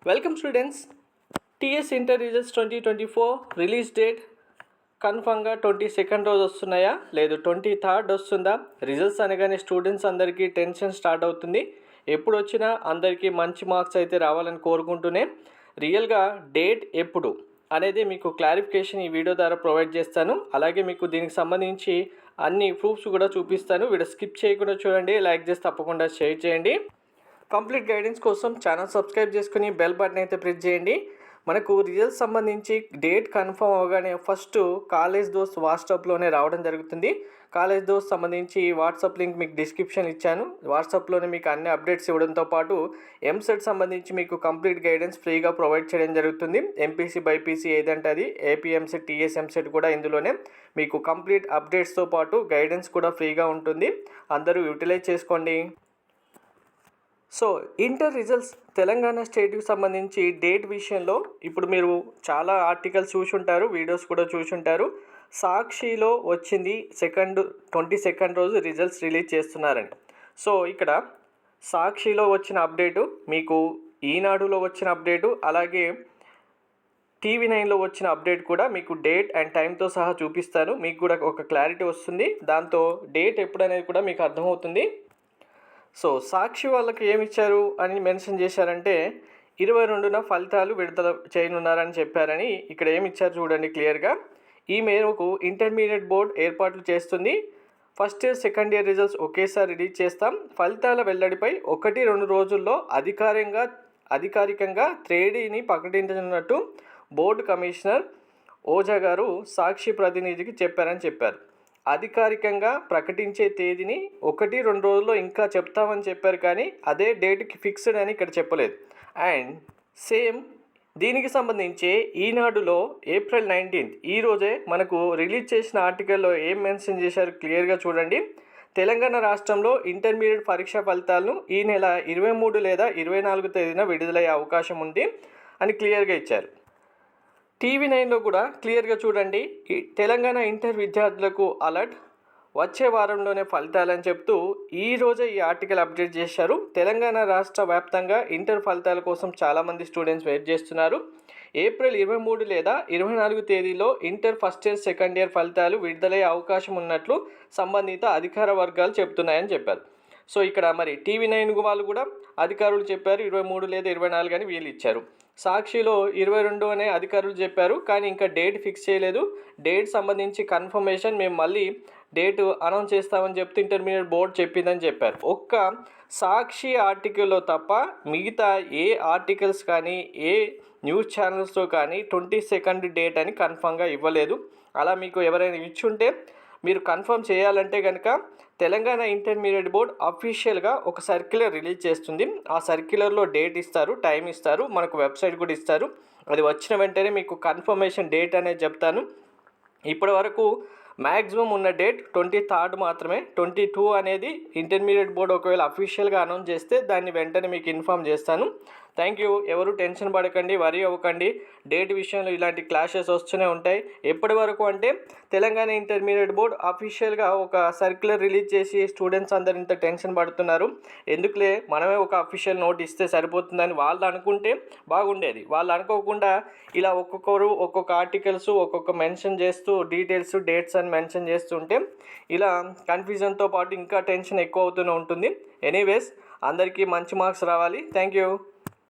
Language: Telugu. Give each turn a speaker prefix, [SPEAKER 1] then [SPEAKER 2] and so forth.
[SPEAKER 1] Welcome students. TS inter results 2024 release date కన్ఫర్మ్గా 22nd రోజు వస్తున్నాయా లేదు 23rd వస్తుందా? రిజల్ట్స్ అనగానే స్టూడెంట్స్ అందరికీ టెన్షన్ స్టార్ట్ అవుతుంది. ఎప్పుడు వచ్చినా అందరికీ మంచి మార్క్స్ అయితే రావాలని కోరుకుంటూనే రియల్గా డేట్ ఎప్పుడు అనేది మీకు క్లారిఫికేషన్ ఈ వీడియో ద్వారా ప్రొవైడ్ చేస్తాను. అలాగే మీకు దీనికి సంబంధించి అన్ని ప్రూఫ్స్ కూడా చూపిస్తాను. వీడియో స్కిప్ చేయకుండా చూడండి, లైక్ చేసి తప్పకుండా షేర్ చేయండి. కంప్లీట్ గైడెన్స్ కోసం ఛానల్ సబ్స్క్రైబ్ చేసుకుని బెల్ బటన్ అయితే ప్రెస్ చేయండి. మనకు రిజల్ట్స్ సంబంధించి డేట్ కన్ఫర్మ్ అవగానే ఫస్ట్ కాలేజ్ దోస్త్ వాట్సాప్లోనే రావడం జరుగుతుంది. కాలేజ్ దోస్త్ సంబంధించి వాట్సాప్ లింక్ మీకు డిస్క్రిప్షన్ ఇచ్చాను. వాట్సాప్లోనే మీకు అన్ని అప్డేట్స్ ఇవ్వడంతో పాటు ఎంసెట్ సంబంధించి మీకు కంప్లీట్ గైడెన్స్ ఫ్రీగా ప్రొవైడ్ చేయడం జరుగుతుంది. ఎంపీసీ బైపీసీ ఏదంటే అది, ఏపీ ఎంసెట్ టీఎస్ ఎంసెట్ కూడా ఇందులోనే మీకు కంప్లీట్ అప్డేట్స్తో పాటు గైడెన్స్ కూడా ఫ్రీగా ఉంటుంది. అందరూ యూటిలైజ్ చేసుకోండి. సో ఇంటర్ రిజల్ట్స్ తెలంగాణ స్టేట్కి సంబంధించి డేట్ విషయంలో ఇప్పుడు మీరు చాలా ఆర్టికల్స్ చూసుంటారు, వీడియోస్ కూడా చూసుంటారు. సాక్షిలో వచ్చింది 22nd రోజు రిజల్ట్స్ రిలీజ్ చేస్తున్నారని. సో ఇక్కడ సాక్షిలో వచ్చిన అప్డేటు, మీకు ఈనాడులో వచ్చిన అప్డేటు, అలాగే టీవీ9లో వచ్చిన అప్డేట్ కూడా మీకు డేట్ అండ్ టైంతో సహా చూపిస్తాను. మీకు కూడా ఒక క్లారిటీ వస్తుంది. దాంతో డేట్ ఎప్పుడు అనేది కూడా మీకు అర్థమవుతుంది. సో సాక్షి వాళ్ళకి ఏమి ఇచ్చారు అని మెన్షన్ చేశారంటే 22న ఫలితాలు విడుదల చేయనున్నారని చెప్పారని. ఇక్కడ ఏమి ఇచ్చారు చూడండి క్లియర్గా. ఈ మేరకు ఇంటర్మీడియట్ బోర్డు ఏర్పాట్లు చేస్తుంది. First year second year results ఒకేసారి రిలీజ్ చేస్తాం. ఫలితాల వెల్లడిపై 1-2 రోజుల్లో అధికారికంగా తేదీని ప్రకటించనున్నట్టు బోర్డు కమిషనర్ ఓజా గారు సాక్షి ప్రతినిధికి చెప్పారని చెప్పారు. అధికారికంగా ప్రకటించే తేదీని 1-2 రోజుల్లో ఇంకా చెప్తామని చెప్పారు, కానీ అదే డేట్కి ఫిక్స్డ్ అని ఇక్కడ చెప్పలేదు. అండ్ సేమ్ దీనికి సంబంధించి ఈనాడులో April 19th ఈరోజే మనకు రిలీజ్ చేసిన ఆర్టికల్లో ఏం మెన్షన్ చేశారు క్లియర్గా చూడండి. తెలంగాణ రాష్ట్రంలో ఇంటర్మీడియట్ పరీక్ష ఫలితాలను ఈ నెల 23 లేదా 24 తేదీన విడుదలయ్యే అవకాశం ఉంది అని క్లియర్గా ఇచ్చారు. టీవీ9లో కూడా క్లియర్గా చూడండి. తెలంగాణ ఇంటర్ విద్యార్థులకు అలర్ట్, వచ్చే వారంలోనే ఫలితాలని చెప్తూ ఈరోజే ఈ ఆర్టికల్ అప్డేట్ చేశారు. తెలంగాణ రాష్ట్ర వ్యాప్తంగా ఇంటర్ ఫలితాల కోసం చాలామంది స్టూడెంట్స్ వెయిట్ చేస్తున్నారు. April 23 లేదా 24 తేదీలో inter first year second year ఫలితాలు విడుదలయ్యే అవకాశం ఉన్నట్లు సంబంధిత అధికార వర్గాలు చెప్తున్నాయని చెప్పారు. సో ఇక్కడ మరి టీవీ9 వాళ్ళు కూడా అధికారులు చెప్పారు 23 లేదా 24 అని వీళ్ళు ఇచ్చారు. సాక్షిలో 22 అనే అధికారులు చెప్పారు, కానీ ఇంకా డేట్ ఫిక్స్ చేయలేదు. డేట్ సంబంధించి కన్ఫర్మేషన్ మేము మళ్ళీ డేట్ అనౌన్స్ చేస్తామని చెప్తే ఇంటర్మీడియట్ బోర్డు చెప్పిందని చెప్పారు. ఒక్క సాక్షి ఆర్టికల్లో తప్ప మిగతా ఏ ఆర్టికల్స్ కానీ ఏ న్యూస్ ఛానల్స్తో కానీ 22nd డేట్ అని కన్ఫర్మ్గా ఇవ్వలేదు. అలా మీకు ఎవరైనా ఇచ్చుంటే మీరు కన్ఫర్మ్ చేయాలంటే కనుక తెలంగాణ ఇంటర్మీడియట్ బోర్డ్ అఫీషియల్గా ఒక సర్క్యులర్ రిలీజ్ చేస్తుంది. ఆ సర్క్యులర్లో డేట్ ఇస్తారు, టైం ఇస్తారు, మనకు వెబ్సైట్ కూడా ఇస్తారు. అది వచ్చిన వెంటనే మీకు కన్ఫర్మేషన్ డేట్ అనేది చెప్తాను. ఇప్పటి వరకు మ్యాక్సిమం ఉన్న డేట్ 23rd మాత్రమే. 22 అనేది ఇంటర్మీడియట్ బోర్డు ఒకవేళ అఫీషియల్గా అనౌన్స్ చేస్తే దాన్ని వెంటనే మీకు ఇన్ఫామ్ చేస్తాను. Thank you. ఎవరు టెన్షన్ పడకండి, వరీ అవ్వకండి. డేట్ విషయంలో ఇలాంటి క్లాషెస్ వస్తూనే ఉంటాయి. ఎప్పటి వరకు అంటే తెలంగాణ ఇంటర్మీడియట్ బోర్డు అఫీషియల్గా ఒక సర్క్యులర్ రిలీజ్ చేసి స్టూడెంట్స్ అందరు ఇంత టెన్షన్ పడుతున్నారు, ఎందుకులే మనమే ఒక అఫీషియల్ నోట్ ఇస్తే సరిపోతుందని వాళ్ళు అనుకుంటే బాగుండేది. వాళ్ళు అనుకోకుండా ఇలా ఒక్కొక్కరు ఒక్కొక్క ఆర్టికల్స్ ఒక్కొక్క మెన్షన్ చేస్తూ డీటెయిల్స్ డేట్స్ అని మెన్షన్ చేస్తుంటే ఇలా కన్ఫ్యూజన్తో పాటు ఇంకా టెన్షన్ ఎక్కువ అవుతూనే ఉంటుంది. ఎనీవేస్ అందరికీ మంచి మార్క్స్ రావాలి. Thank you.